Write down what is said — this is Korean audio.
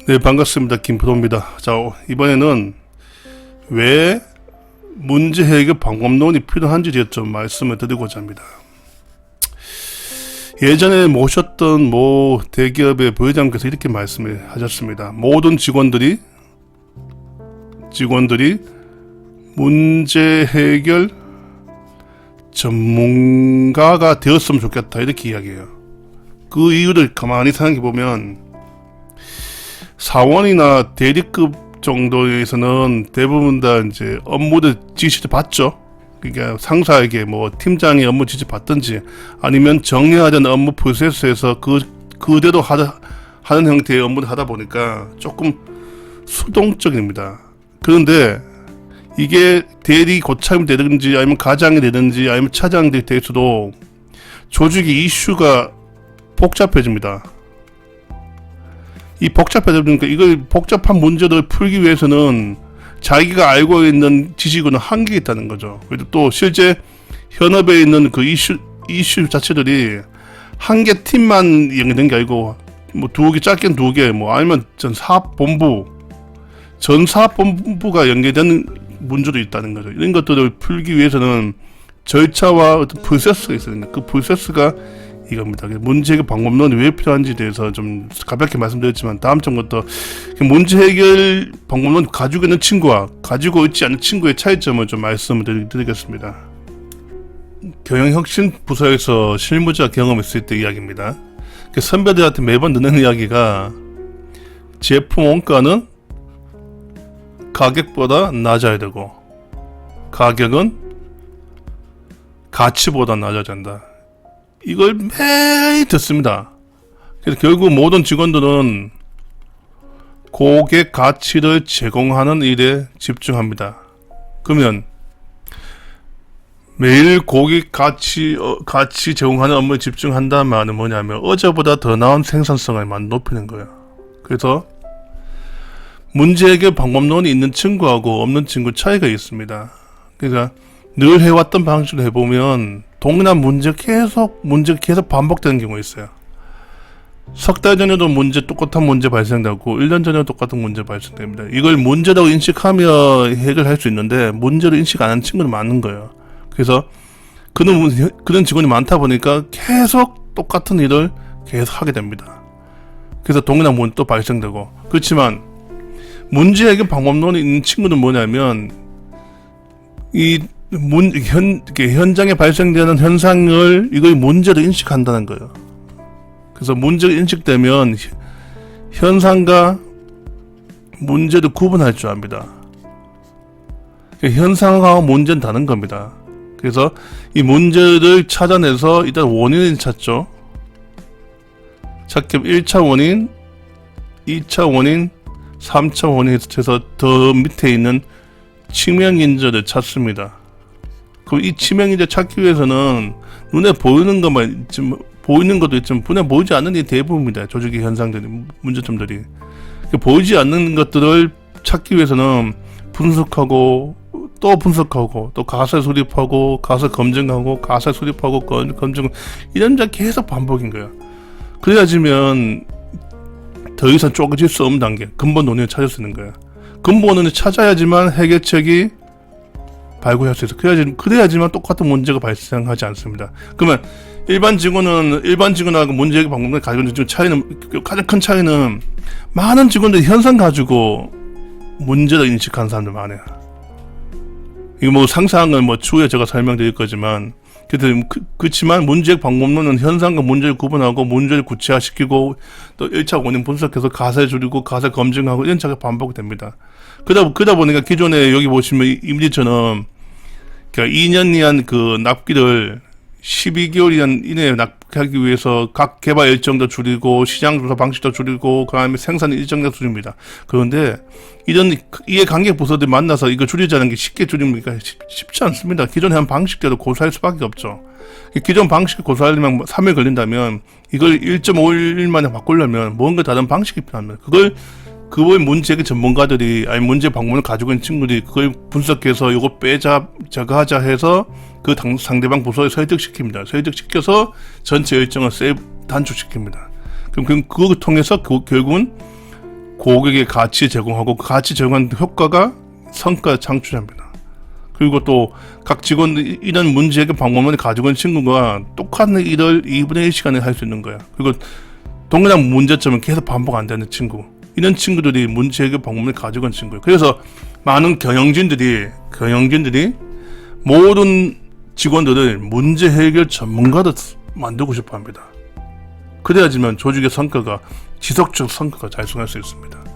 네, 반갑습니다. 김프로입니다. 자, 이번에는 왜 문제 해결 방법론이 필요한지 좀 말씀을 드리고자 합니다. 예전에 모셨던 모 대기업의 부회장께서 이렇게 말씀을 하셨습니다. 모든 직원들이 문제 해결 전문가가 되었으면 좋겠다, 이렇게 이야기해요. 그 이유를 가만히 생각해 보면 사원이나 대리급 정도에서는 대부분 다 이제 업무를 지시를 받죠. 그러니까 상사에게 뭐 팀장이 업무 지시 받든지 아니면 정리하던 업무 프로세스에서 그대로 하는 형태의 업무를 하다 보니까 조금 수동적입니다. 그런데 이게 대리 고참이 되든지 아니면 가장이 되든지 아니면 차장이 될수록 조직의 이슈가 복잡해집니다. 이 복잡해지니까 이걸 복잡한 문제를 풀기 위해서는 자기가 알고 있는 지식은 한계가 있다는 거죠. 그리고 또 실제 현업에 있는 그 이슈 자체들이 한 개 팀만 연결된 게 아니고 뭐 짧게는 두 개, 뭐 아니면 전 사업본부가 연결된 문제도 있다는 거죠. 이런 것들을 풀기 위해서는 절차와 어떤 프로세스가 있어요. 그 프로세스가 이겁니다. 문제 해결 방법론이 왜 필요한지에 대해서 좀 가볍게 말씀드렸지만 다음 점부터 문제 해결 방법론 가지고 있는 친구와 가지고 있지 않은 친구의 차이점을 좀 말씀을 드리겠습니다. 경영혁신 부서에서 실무자 경험했을 때 이야기입니다. 선배들한테 매번 듣는 이야기가 제품 원가는 가격보다 낮아야 되고 가격은 가치보다 낮아야 된다. 이걸 매일 듣습니다. 그래서 결국 모든 직원들은 고객 가치를 제공하는 일에 집중합니다. 그러면 매일 고객 가치 제공하는 업무에 집중한다는 말은 뭐냐면 어제보다 더 나은 생산성을 높이는 거예요. 그래서 문제 해결 방법론이 있는 친구하고 없는 친구 차이가 있습니다. 그러니까 늘 해왔던 방식으로 해보면 동일한 문제가 계속 반복되는 경우가 있어요. 석 달 전에도 똑같은 문제 발생되고 1년 전에도 똑같은 문제 발생됩니다. 이걸 문제라고 인식하며 해결할 수 있는데 문제를 인식 안 하는 친구는 많은 거예요. 그래서 그런 직원이 많다 보니까 계속 똑같은 일을 계속 하게 됩니다. 그래서 동일한 문제도 발생되고. 그렇지만 문제 해결 방법론이 있는 친구는 뭐냐면 현장에 발생되는 현상을 이걸 문제로 인식한다는 거예요. 그래서 문제가 인식되면 현상과 문제를 구분할 줄 압니다. 현상과 문제는 다른 겁니다. 그래서 이 문제를 찾아내서 일단 원인을 찾죠. 찾기 1차 원인, 2차 원인, 3차 원인에서 더 밑에 있는 치명인자를 찾습니다. 그럼 이 치명인자 찾기 위해서는 눈에 보이는 것도 있지만 눈에 보이지 않는 게 대부분입니다. 조직의 현상들이, 문제점들이. 보이지 않는 것들을 찾기 위해서는 분석하고 또 가설 수립하고 가설 검증하고 가설 수립하고 검증 이런 게 계속 반복인 거예요. 그래야지면 더 이상 쪼개질 수 없는 단계, 근본 원인을 찾을 수 있는 거예요. 근본 원인을 찾아야지만 해결책이 발굴할 수 있어요. 그래야지만 똑같은 문제가 발생하지 않습니다. 그러면 일반 직원하고 문제 해결 방법을 가지고 있는 차이는, 가장 큰 차이는 많은 직원들이 현상 가지고 문제를 인식하는 사람들 많아요. 이거 뭐 상상을 추후에 제가 설명드릴 거지만, 그렇지만 문제 해결 방법론은 현상과 문제를 구분하고 문제를 구체화시키고 또 1차 원인 분석해서 가설 줄이고 가설 검증하고 이런 작업이 반복됩니다. 그러다 보니까 기존에 여기 보시면 이미지처럼 2년 이한 그 납기를 12개월 이내에 납기하기 위해서 각 개발 일정도 줄이고 시장 조사 방식도 줄이고 그다음에 생산 일정도 줄입니다. 그런데 이런 이해관계 부서들이 만나서 이거 줄이자는 게 쉽게 줄이니까 쉽지 않습니다. 기존에 한 방식대로 고수할 수밖에 없죠. 기존 방식을 고수하려면 3일 걸린다면 이걸 1.5일 만에 바꾸려면 뭔가 다른 방식이 필요합니다. 그걸 문제 해결 전문가들이, 아니 문제 방법을 가지고 있는 친구들이 그걸 분석해서 요거 빼자, 저거 하자 해서 그 상대방 부서에 설득시킵니다. 설득시켜서 전체 일정을 단축시킵니다. 그럼 그걸 통해서 결국은 고객의 가치 제공하고 그 가치 제공한 효과가 성과 창출합니다. 그리고 또 각 직원 이런 문제 해결 방법을 가지고 있는 친구가 똑같은 일을 2분의 1 시간에 할 수 있는 거야. 그리고 동일한 문제점은 계속 반복 안 되는 친구. 이런 친구들이 문제 해결 방법을 가지고 있는 친구예요. 그래서 많은 경영진들이 모든 직원들을 문제 해결 전문가로 만들고 싶어 합니다. 그래야지만 조직의 성과가 지속적 성과가 달성할 수 있습니다.